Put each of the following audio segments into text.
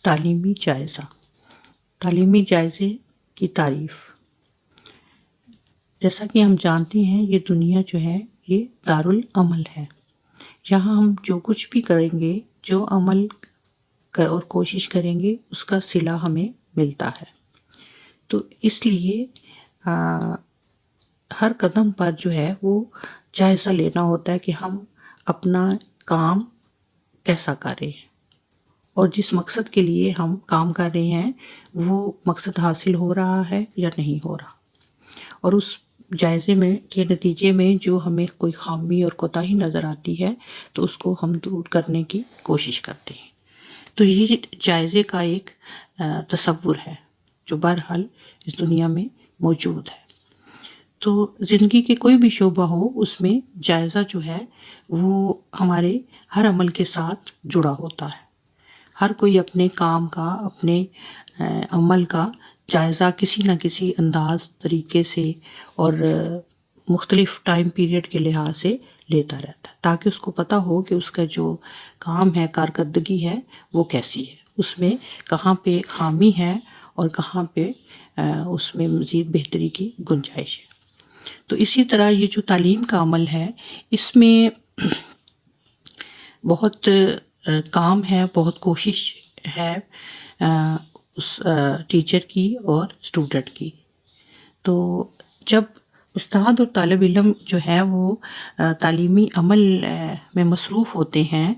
تعلیمی جائزہ، تعلیمی جائزے کی تعریف۔ جیسا کہ ہم جانتے ہیں یہ دنیا جو ہے یہ دارالعمل ہے، یہاں ہم جو کچھ بھی کریں گے، جو عمل اور کوشش کریں گے، اس کا صلہ ہمیں ملتا ہے۔ تو اس لیے ہر قدم پر جو ہے وہ جائزہ لینا ہوتا ہے کہ ہم اپنا کام کیسا کر رہے ہیں اور جس مقصد کے لیے ہم کام کر رہے ہیں وہ مقصد حاصل ہو رہا ہے یا نہیں ہو رہا، اور اس جائزے میں کے نتیجے میں جو ہمیں کوئی خامی اور کوتاہی نظر آتی ہے تو اس کو ہم دور کرنے کی کوشش کرتے ہیں۔ تو یہ جائزے کا ایک تصور ہے جو بہرحال اس دنیا میں موجود ہے۔ تو زندگی کے کوئی بھی شعبہ ہو اس میں جائزہ جو ہے وہ ہمارے ہر عمل کے ساتھ جڑا ہوتا ہے۔ ہر کوئی اپنے کام کا، اپنے عمل کا جائزہ کسی نہ کسی انداز، طریقے سے اور مختلف ٹائم پیریڈ کے لحاظ سے لیتا رہتا ہے تاکہ اس کو پتہ ہو کہ اس کا جو کام ہے، کارکردگی ہے، وہ کیسی ہے، اس میں کہاں پہ خامی ہے اور کہاں پہ اس میں مزید بہتری کی گنجائش ہے۔ تو اسی طرح یہ جو تعلیم کا عمل ہے اس میں بہت کام ہے، بہت کوشش ہے اس ٹیچر کی اور اسٹوڈنٹ کی۔ تو جب استاد اور طالب علم جو ہے وہ تعلیمی عمل میں مصروف ہوتے ہیں،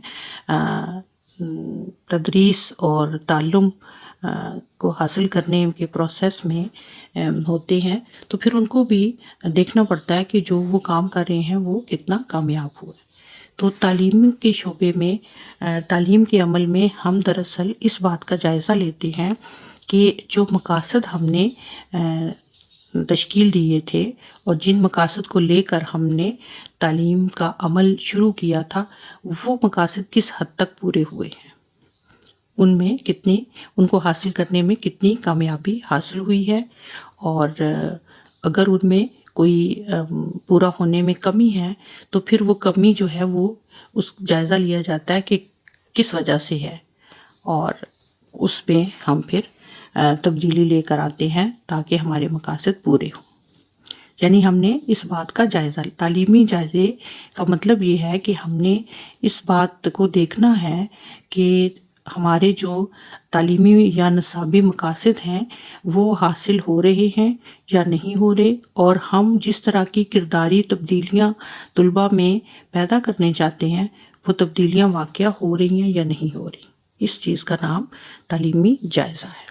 تدریس اور تعلم کو حاصل کرنے کے پروسیس میں ہوتے ہیں، تو پھر ان کو بھی دیکھنا پڑتا ہے کہ جو وہ کام کر رہے ہیں وہ کتنا کامیاب ہوا ہے۔ تو تعلیم کے شعبے میں، تعلیم کے عمل میں ہم دراصل اس بات کا جائزہ لیتے ہیں کہ جو مقاصد ہم نے تشکیل دیے تھے اور جن مقاصد کو لے کر ہم نے تعلیم کا عمل شروع کیا تھا وہ مقاصد کس حد تک پورے ہوئے ہیں، ان کو حاصل کرنے میں کتنی کامیابی حاصل ہوئی ہے، اور اگر ان میں کوئی پورا ہونے میں کمی ہے تو پھر وہ کمی جو ہے وہ اس جائزہ لیا جاتا ہے کہ کس وجہ سے ہے، اور اس میں ہم پھر تبدیلی لے کر آتے ہیں تاکہ ہمارے مقاصد پورے ہوں۔ یعنی ہم نے اس بات کا جائزہ، تعلیمی جائزے کا مطلب یہ ہے کہ ہم نے اس بات کو دیکھنا ہے کہ ہمارے جو تعلیمی یا نصابی مقاصد ہیں وہ حاصل ہو رہے ہیں یا نہیں ہو رہے، اور ہم جس طرح کی کرداری تبدیلیاں طلباء میں پیدا کرنے چاہتے ہیں وہ تبدیلیاں واقعہ ہو رہی ہیں یا نہیں ہو رہی۔ اس چیز کا نام تعلیمی جائزہ ہے۔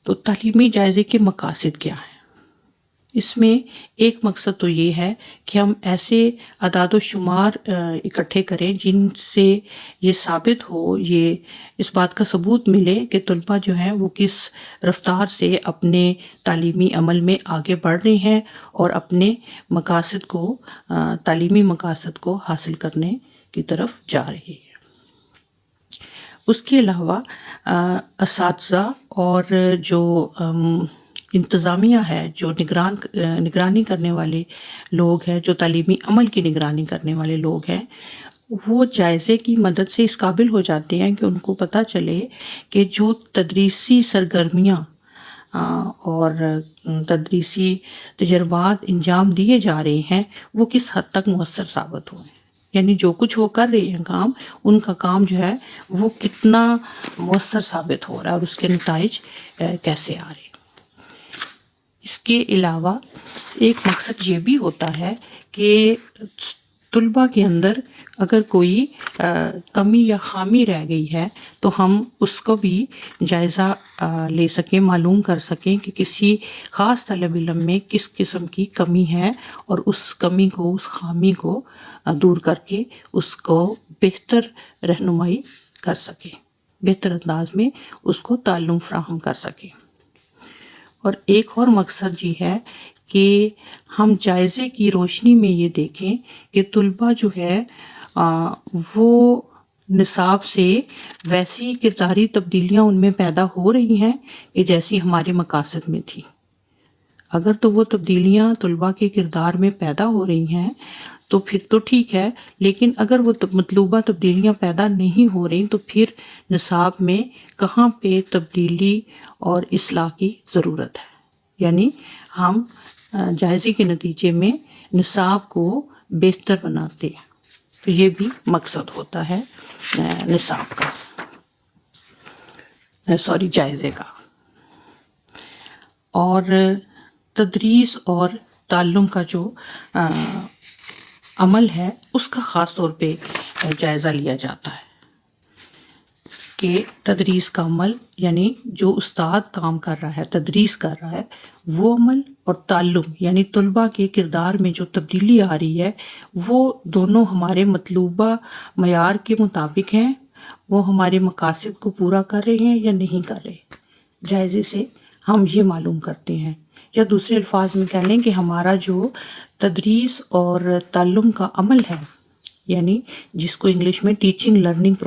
تو تعلیمی جائزے کے مقاصد کیا ہیں؟ اس میں ایک مقصد تو یہ ہے کہ ہم ایسے اعداد و شمار اکٹھے کریں جن سے یہ ثابت ہو، یہ اس بات کا ثبوت ملے کہ طلباء جو ہیں وہ کس رفتار سے اپنے تعلیمی عمل میں آگے بڑھ رہے ہیں اور اپنے مقاصد کو، تعلیمی مقاصد کو حاصل کرنے کی طرف جا رہے ہیں۔ اس کے علاوہ اساتذہ اور جو انتظامیہ ہے، جو نگرانی کرنے والے لوگ ہیں، جو تعلیمی عمل کی نگرانی کرنے والے لوگ ہیں، وہ جائزے کی مدد سے اس قابل ہو جاتے ہیں کہ ان کو پتہ چلے کہ جو تدریسی سرگرمیاں اور تدریسی تجربات انجام دیے جا رہے ہیں وہ کس حد تک مؤثر ثابت ہوئے ہیں، یعنی جو کچھ وہ کر رہے ہیں کام، ان کا کام جو ہے وہ کتنا مؤثر ثابت ہو رہا ہے اور اس کے نتائج کیسے آ رہے ہیں۔ اس کے علاوہ ایک مقصد یہ بھی ہوتا ہے کہ طلباء کے اندر اگر کوئی کمی یا خامی رہ گئی ہے تو ہم اس کو بھی جائزہ لے سکیں، معلوم کر سکیں کہ کسی خاص طالب علم میں کس قسم کی کمی ہے، اور اس کمی کو، اس خامی کو دور کر کے اس کو بہتر رہنمائی کر سکیں، بہتر انداز میں اس کو تعلم فراہم کر سکیں۔ اور ایک اور مقصد یہ ہے کہ ہم جائزے کی روشنی میں یہ دیکھیں کہ طلباء جو ہے وہ نصاب سے ویسی کرداری تبدیلیاں ان میں پیدا ہو رہی ہیں کہ جیسی ہمارے مقاصد میں تھی۔ اگر تو وہ تبدیلیاں طلباء کے کردار میں پیدا ہو رہی ہیں تو پھر تو ٹھیک ہے، لیکن اگر وہ مطلوبہ تبدیلیاں پیدا نہیں ہو رہی تو پھر نصاب میں کہاں پہ تبدیلی اور اصلاح کی ضرورت ہے. یعنی ہم جائزے کے نتیجے میں نصاب کو بہتر بناتے ہیں، تو یہ بھی مقصد ہوتا ہے نصاب کا، جائزے کا. اور تدریس اور تعلم کا جو عمل ہے اس کا خاص طور پہ جائزہ لیا جاتا ہے کہ تدریس کا عمل، یعنی جو استاد کام کر رہا ہے، تدریس کر رہا ہے، وہ عمل، اور تعلم یعنی طلباء کے کردار میں جو تبدیلی آ رہی ہے وہ دونوں ہمارے مطلوبہ معیار کے مطابق ہیں، وہ ہمارے مقاصد کو پورا کر رہے ہیں یا نہیں کر رہے. جائزے سے ہم یہ معلوم کرتے ہیں، یا دوسرے الفاظ میں کہہ لیں کہ ہمارا جو تدریس اور تعلم کا عمل ہے، یعنی جس کو انگلش میں ٹیچنگ لرننگ